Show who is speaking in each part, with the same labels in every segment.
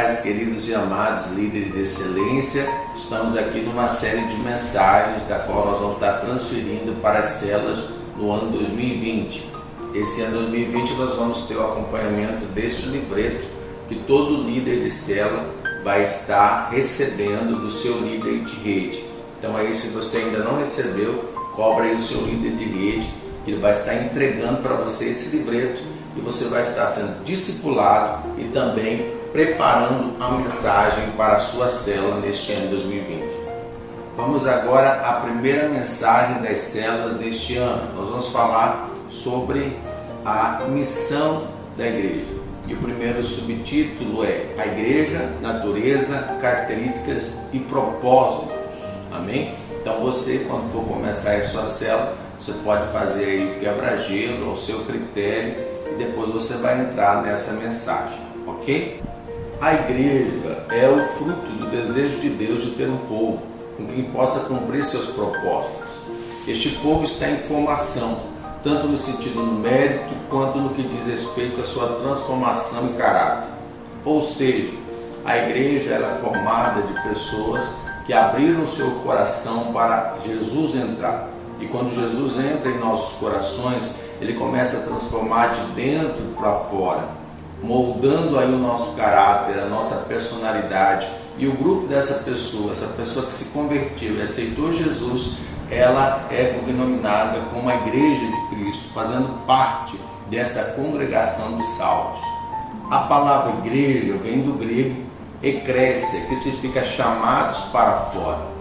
Speaker 1: paz, queridos e amados líderes de excelência. Estamos aqui numa série de mensagens da qual nós vamos estar transferindo para as células no ano 2020. Esse ano 2020 nós vamos ter o acompanhamento desse livreto que todo líder de célula vai estar recebendo do seu líder de rede. Então aí, se você ainda não recebeu, cobra aí o seu líder de rede, que ele vai estar entregando para você esse livreto e você vai estar sendo discipulado e também preparando a mensagem para a sua célula neste ano 2020. Vamos agora à primeira mensagem das células deste ano. Nós vamos falar sobre a missão da igreja. E o primeiro subtítulo é a igreja, natureza, características e propósitos. Amém? Então você, quando for começar a sua célula, você pode fazer aí o quebra-gelo ao seu critério e depois você vai entrar nessa mensagem, ok? A igreja é o fruto do desejo de Deus de ter um povo com quem possa cumprir seus propósitos. Este povo está em formação, tanto no sentido numérico quanto no que diz respeito à sua transformação em caráter. Ou seja, a igreja é formada de pessoas que abriram seu coração para Jesus entrar. E quando Jesus entra em nossos corações, ele começa a transformar de dentro para fora, moldando aí o nosso caráter, a nossa personalidade. E o grupo dessa pessoa, essa pessoa que se converteu e aceitou Jesus, ela é denominada como a Igreja de Cristo, fazendo parte dessa congregação de salvos. A palavra igreja vem do grego eclésia, que significa chamados para fora.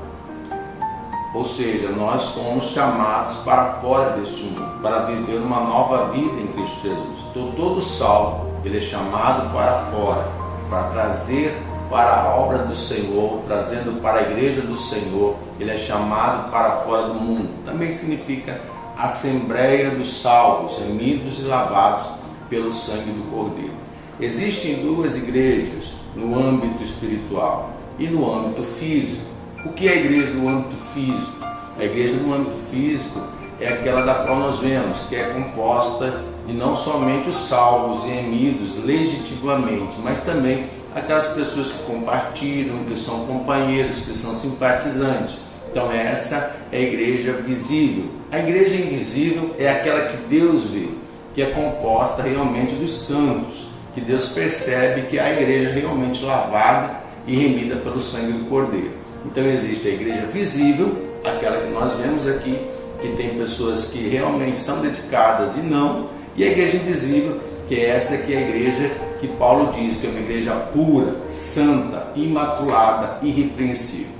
Speaker 1: Ou seja, nós fomos chamados para fora deste mundo, para viver uma nova vida em Cristo Jesus. Então, todo salvo, ele é chamado para fora, para trazer para a obra do Senhor, trazendo para a igreja do Senhor. Ele é chamado para fora do mundo. Também significa Assembleia dos Salvos, remidos e lavados pelo sangue do Cordeiro. Existem duas igrejas no âmbito espiritual e no âmbito físico. O que é a igreja no âmbito físico? A igreja no âmbito físico é aquela da qual nós vemos, que é composta de não somente os salvos e remidos legitimamente, mas também aquelas pessoas que compartilham, que são companheiros, que são simpatizantes. Então essa é a igreja visível. A igreja invisível é aquela que Deus vê, que é composta realmente dos santos, que Deus percebe que é a igreja realmente lavada e remida pelo sangue do Cordeiro. Então existe a igreja visível, aquela que nós vemos aqui, que tem pessoas que realmente são dedicadas e a igreja invisível, que é essa que é a igreja que Paulo diz que é uma igreja pura, santa, imaculada e irrepreensível.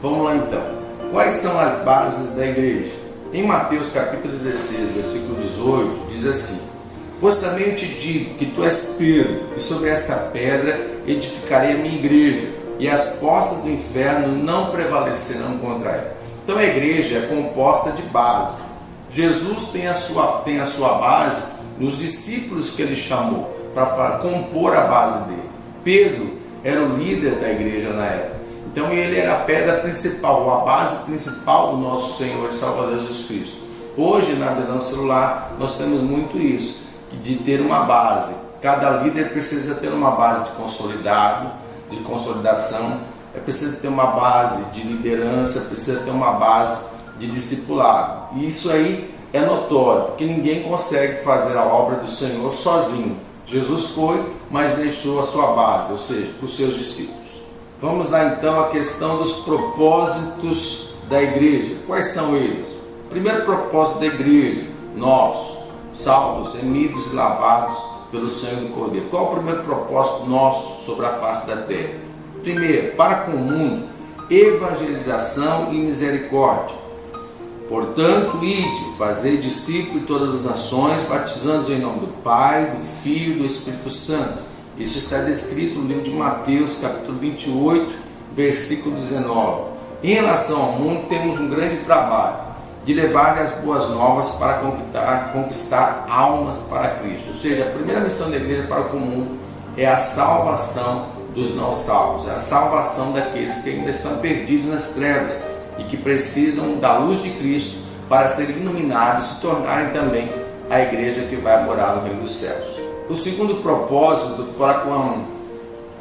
Speaker 1: Vamos lá então. Quais são as bases da igreja? Em Mateus capítulo 16, versículo 18, diz assim: pois também eu te digo que tu és Pedro, e sobre esta pedra edificarei a minha igreja, e as portas do inferno não prevalecerão contra ela. Então a igreja é composta de base. Jesus tem a sua base nos discípulos que ele chamou para compor a base dele. Pedro era o líder da igreja na época. Então ele era a pedra principal, a base principal do nosso Senhor e Salvador Jesus Cristo. Hoje, na visão celular, nós temos muito isso, de ter uma base. Cada líder precisa ter uma base de consolidação, precisa ter uma base de liderança, precisa ter uma base de discipulado. E isso aí é notório, porque ninguém consegue fazer a obra do Senhor sozinho. Jesus foi, mas deixou a sua base, ou seja, para os seus discípulos. Vamos lá então à questão dos propósitos da igreja. Quais são eles? O primeiro propósito da igreja: nós, salvos, remidos e lavados pelo sangue do Cordeiro. Qual é o primeiro propósito nosso sobre a face da terra? Primeiro, para com o mundo, evangelização e misericórdia. Portanto, ide, fazei discípulos de todas as nações, batizando-os em nome do Pai, do Filho e do Espírito Santo. Isso está descrito no livro de Mateus, capítulo 28, versículo 19. Em relação ao mundo, temos um grande trabalho de levar as boas novas para conquistar almas para Cristo. Ou seja, a primeira missão da igreja para o mundo é a salvação dos não salvos, a salvação daqueles que ainda estão perdidos nas trevas e que precisam da luz de Cristo para serem iluminados e se tornarem também a igreja que vai morar no reino dos céus. O segundo propósito para com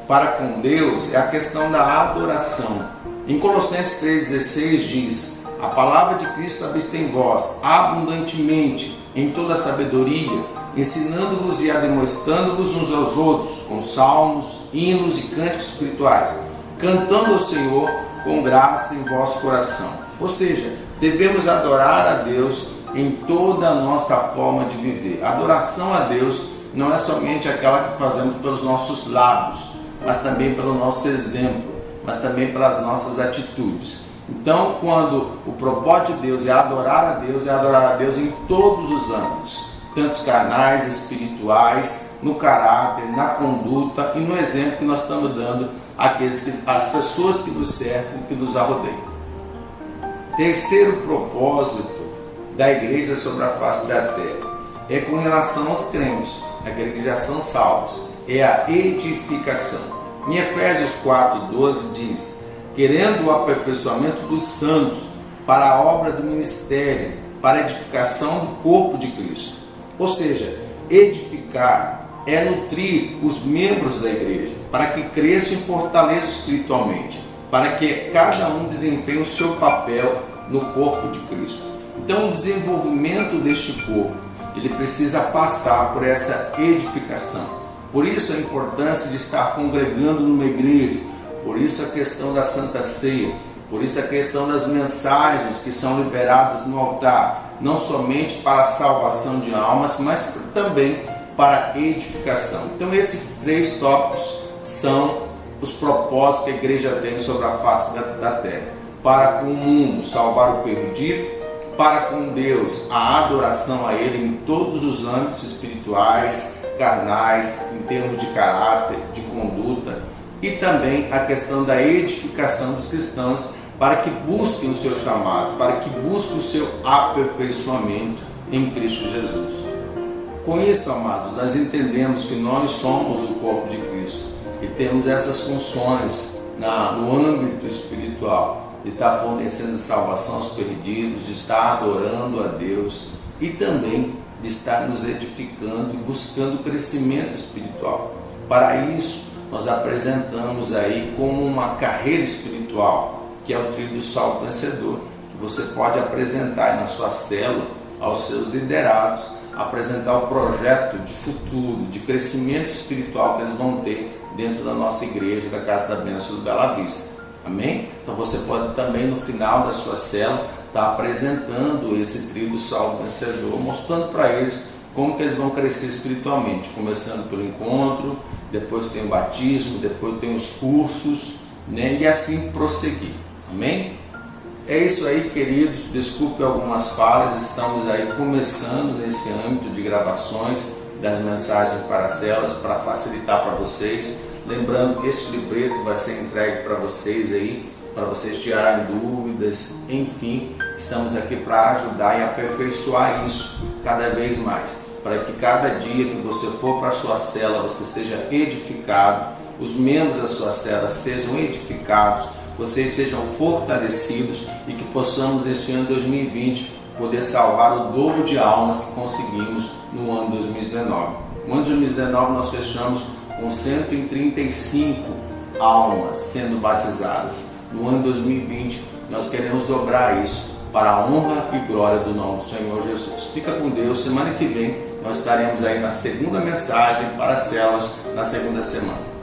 Speaker 1: para com Deus é a questão da adoração. Em Colossenses 3,16 diz: a palavra de Cristo habita em vós abundantemente em toda sabedoria, ensinando-vos e admoestando-vos uns aos outros com salmos, hinos e cânticos espirituais, cantando ao Senhor com graça em vosso coração. Ou seja, devemos adorar a Deus em toda a nossa forma de viver. A adoração a Deus não é somente aquela que fazemos pelos nossos lábios, mas também pelo nosso exemplo, mas também pelas nossas atitudes. Então, quando o propósito de Deus é adorar a Deus em todos os âmbitos, tanto carnais, espirituais, no caráter, na conduta e no exemplo que nós estamos dando às pessoas que nos cercam, que nos arrodeiam. Terceiro propósito da igreja sobre a face da terra é com relação aos crentes, aqueles que já são salvos, é a edificação. Em Efésios 4,12 diz: querendo o aperfeiçoamento dos santos para a obra do ministério, para a edificação do corpo de Cristo. Ou seja, edificar é nutrir os membros da igreja para que cresçam e fortaleçam espiritualmente, para que cada um desempenhe o seu papel no corpo de Cristo. Então, o desenvolvimento deste corpo, ele precisa passar por essa edificação. Por isso a importância de estar congregando numa igreja, por isso a questão da Santa Ceia, por isso a questão das mensagens que são liberadas no altar, não somente para a salvação de almas, mas também para a edificação. Então esses três tópicos são os propósitos que a igreja tem sobre a face da terra. Para com o mundo, salvar o perdido; para com Deus, a adoração a Ele em todos os âmbitos espirituais, carnais, em termos de caráter, de conduta, e também a questão da edificação dos cristãos, para que busquem o seu chamado, para que busquem o seu aperfeiçoamento em Cristo Jesus. Com isso, amados, nós entendemos que nós somos o corpo de Cristo e temos essas funções no âmbito espiritual, de estar fornecendo salvação aos perdidos, de estar adorando a Deus e também de estar nos edificando e buscando crescimento espiritual. Para isso, nós apresentamos aí como uma carreira espiritual, que é o trilho do salto vencedor, que você pode apresentar aí na sua célula aos seus liderados, apresentar o projeto de futuro, de crescimento espiritual que eles vão ter dentro da nossa igreja, da Casa da Bênção do Bela Vista. Amém? Então você pode também, no final da sua célula, estar apresentando esse trilho do salto vencedor, mostrando para eles como que eles vão crescer espiritualmente, começando pelo encontro, depois tem o batismo, depois tem os cursos, né? E assim prosseguir. Amém? É isso aí, queridos. Desculpe algumas falhas, estamos aí começando nesse âmbito de gravações das mensagens para as células, para facilitar para vocês. Lembrando que esse livreto vai ser entregue para vocês aí, para vocês tirarem dúvidas. Enfim, estamos aqui para ajudar e aperfeiçoar isso cada vez mais, para que cada dia que você for para a sua célula, você seja edificado, os membros da sua célula sejam edificados, vocês sejam fortalecidos e que possamos, nesse ano 2020, poder salvar o dobro de almas que conseguimos no ano 2019. No ano 2019 nós fechamos com 135 almas sendo batizadas. No ano 2020 nós queremos dobrar isso para a honra e glória do nome do Senhor Jesus. Fica com Deus. Semana que vem nós estaremos aí na segunda mensagem para as células, na segunda semana.